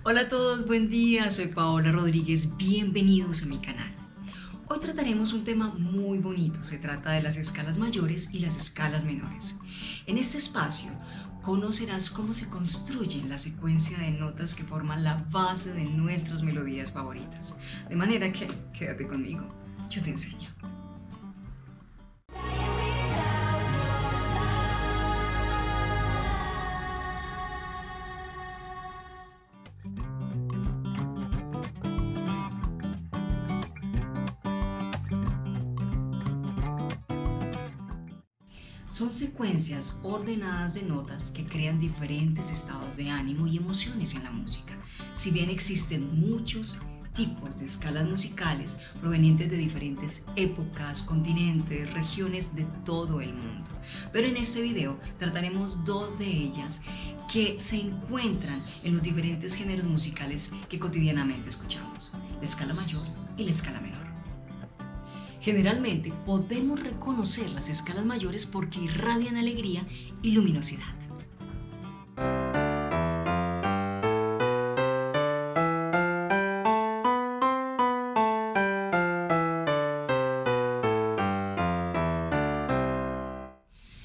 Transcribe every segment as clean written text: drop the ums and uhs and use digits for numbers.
Hola a todos, buen día, soy Paola Rodríguez, bienvenidos a mi canal. Hoy trataremos un tema muy bonito, se trata de las escalas mayores y las escalas menores. En este espacio conocerás cómo se construyen la secuencia de notas que forman la base de nuestras melodías favoritas. De manera que quédate conmigo, yo te enseño. Son secuencias ordenadas de notas que crean diferentes estados de ánimo y emociones en la música. Si bien existen muchos tipos de escalas musicales provenientes de diferentes épocas, continentes, regiones de todo el mundo. Pero en este video trataremos dos de ellas que se encuentran en los diferentes géneros musicales que cotidianamente escuchamos, la escala mayor y la escala menor. Generalmente podemos reconocer las escalas mayores porque irradian alegría y luminosidad.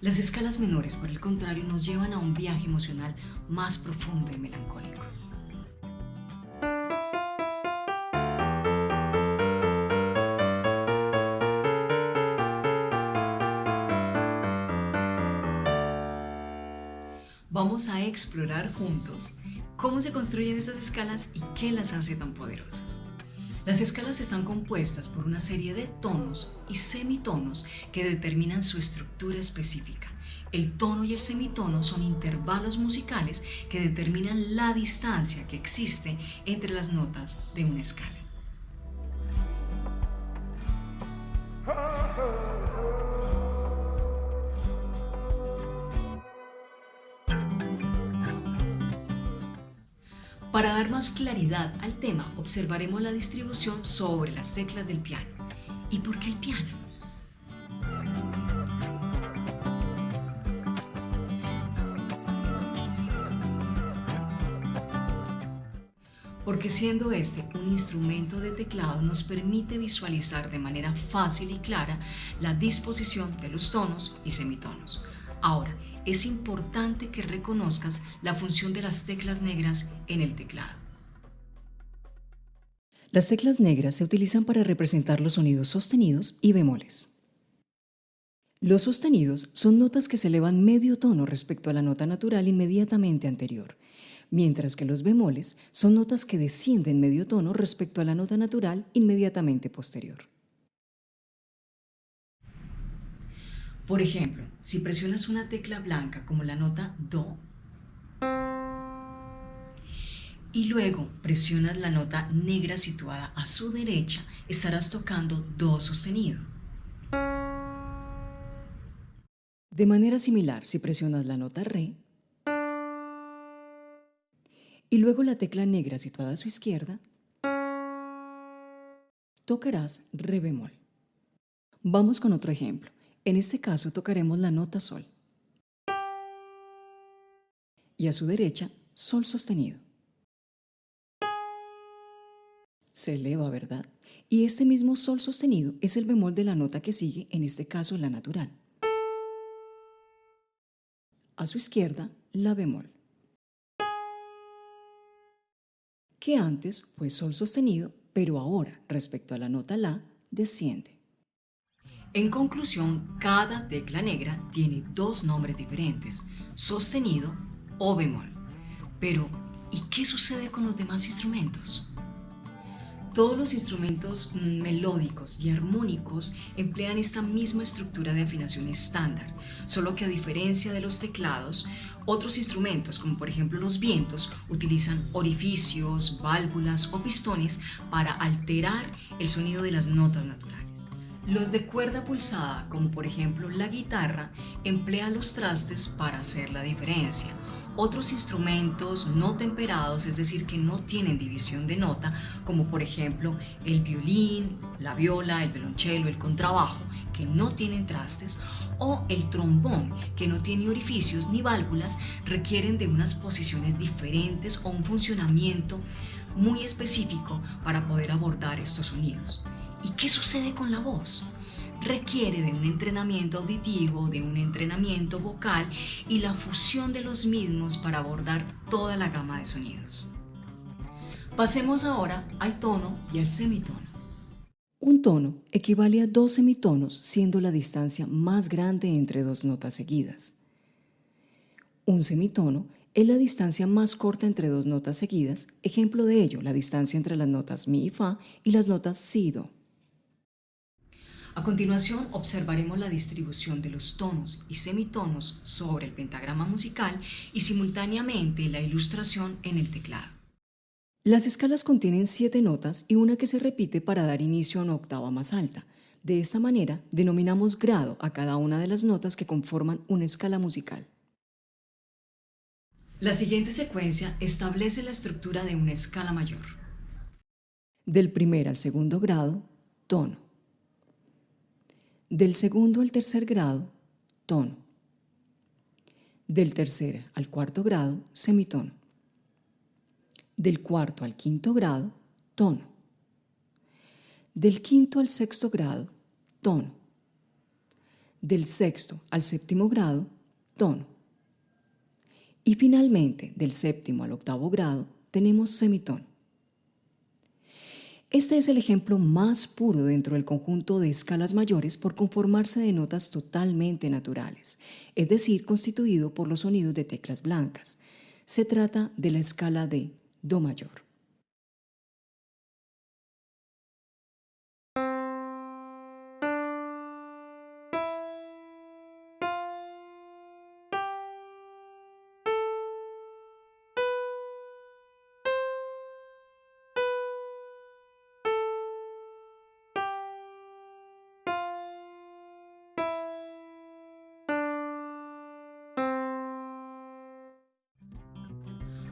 Las escalas menores, por el contrario, nos llevan a un viaje emocional más profundo y melancólico. Vamos a explorar juntos cómo se construyen estas escalas y qué las hace tan poderosas. Las escalas están compuestas por una serie de tonos y semitonos que determinan su estructura específica. El tono y el semitono son intervalos musicales que determinan la distancia que existe entre las notas de una escala. Para dar más claridad al tema, observaremos la distribución sobre las teclas del piano. ¿Y por qué el piano? Porque siendo este un instrumento de teclado nos permite visualizar de manera fácil y clara la disposición de los tonos y semitonos. Ahora, es importante que reconozcas la función de las teclas negras en el teclado. Las teclas negras se utilizan para representar los sonidos sostenidos y bemoles. Los sostenidos son notas que se elevan medio tono respecto a la nota natural inmediatamente anterior, mientras que los bemoles son notas que descienden medio tono respecto a la nota natural inmediatamente posterior. Por ejemplo, si presionas una tecla blanca como la nota Do y luego presionas la nota negra situada a su derecha, estarás tocando Do sostenido. De manera similar, si presionas la nota Re y luego la tecla negra situada a su izquierda, tocarás Re bemol. Vamos con otro ejemplo. En este caso tocaremos la nota Sol y a su derecha Sol sostenido. Se eleva, ¿verdad? Y este mismo Sol sostenido es el bemol de la nota que sigue, en este caso la natural. A su izquierda, la bemol. Que antes fue Sol sostenido, pero ahora, respecto a la nota La, desciende. En conclusión, cada tecla negra tiene dos nombres diferentes, sostenido o bemol. Pero, ¿y qué sucede con los demás instrumentos? Todos los instrumentos melódicos y armónicos emplean esta misma estructura de afinación estándar, solo que a diferencia de los teclados, otros instrumentos, como por ejemplo los vientos, utilizan orificios, válvulas o pistones para alterar el sonido de las notas naturales. Los de cuerda pulsada, como por ejemplo la guitarra, emplean los trastes para hacer la diferencia, Otros instrumentos no temperados, es decir, que no tienen división de nota, como por ejemplo el violín, la viola, el violonchelo, el contrabajo, que no tienen trastes, o el trombón, que no tiene orificios ni válvulas, requieren de unas posiciones diferentes o un funcionamiento muy específico para poder abordar estos sonidos. ¿Y qué sucede con la voz? Requiere de un entrenamiento auditivo, de un entrenamiento vocal y la fusión de los mismos para abordar toda la gama de sonidos. Pasemos ahora al tono y al semitono. Un tono equivale a dos semitonos, siendo la distancia más grande entre dos notas seguidas. Un semitono es la distancia más corta entre dos notas seguidas, ejemplo de ello, la distancia entre las notas mi y fa y las notas si y do. A continuación observaremos la distribución de los tonos y semitonos sobre el pentagrama musical y simultáneamente la ilustración en el teclado. Las escalas contienen 7 notas y una que se repite para dar inicio a una octava más alta. De esta manera denominamos grado a cada una de las notas que conforman una escala musical. La siguiente secuencia establece la estructura de una escala mayor. Del primer al segundo grado, tono. Del segundo al tercer grado, tono. Del tercer al cuarto grado, semitono. Del cuarto al quinto grado, tono. Del quinto al sexto grado, tono. Del sexto al séptimo grado, tono. Y finalmente, del séptimo al octavo grado, tenemos semitono. Este es el ejemplo más puro dentro del conjunto de escalas mayores por conformarse de notas totalmente naturales, es decir, constituido por los sonidos de teclas blancas. Se trata de la escala de do mayor.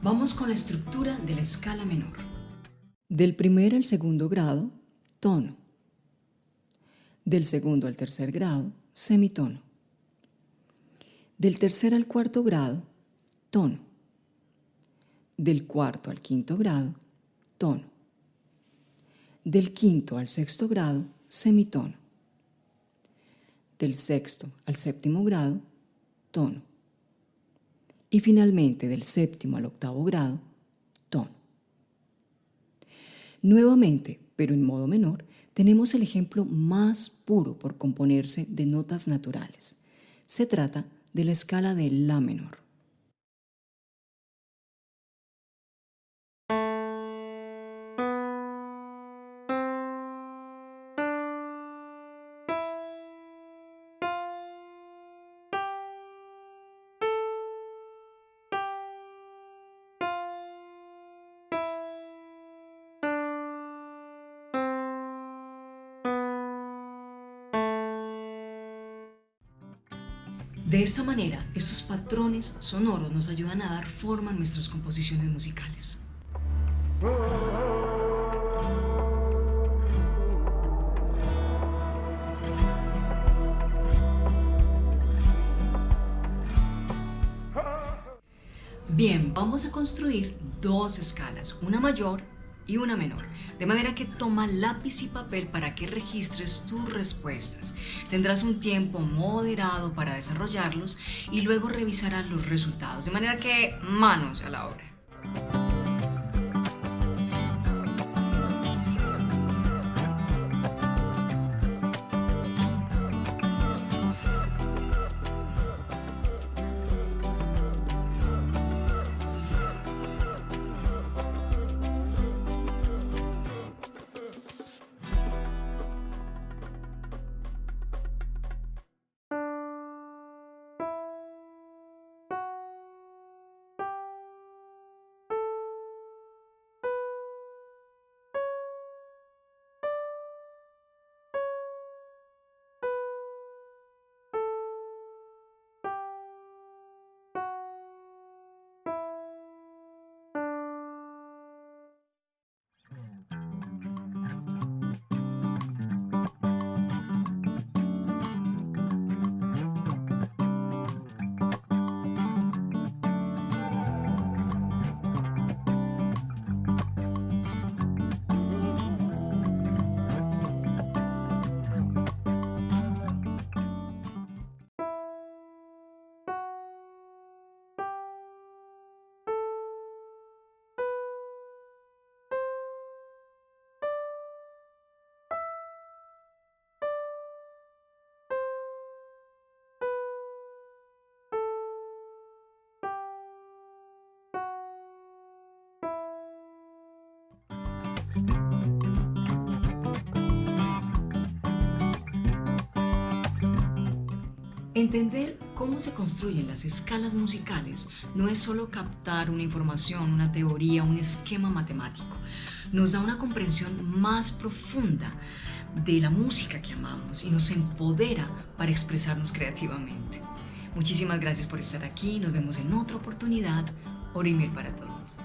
Vamos con la estructura de la escala menor. Del primer al segundo grado, tono. Del segundo al tercer grado, semitono. Del tercer al cuarto grado, tono. Del cuarto al quinto grado, tono. Del quinto al sexto grado, semitono. Del sexto al séptimo grado, tono. Y finalmente del séptimo al octavo grado, tono. Nuevamente, pero en modo menor, tenemos el ejemplo más puro por componerse de notas naturales. Se trata de la escala de la menor. De esta manera, estos patrones sonoros nos ayudan a dar forma a nuestras composiciones musicales. Bien, vamos a construir dos escalas, una mayor y una menor, de manera que toma lápiz y papel para que registres tus respuestas. Tendrás un tiempo moderado para desarrollarlos y luego revisarás los resultados, de manera que manos a la obra. Entender cómo se construyen las escalas musicales no es solo captar una información, una teoría, un esquema matemático. Nos da una comprensión más profunda de la música que amamos y nos empodera para expresarnos creativamente. Muchísimas gracias por estar aquí. Nos vemos en otra oportunidad. Oro y miel para todos.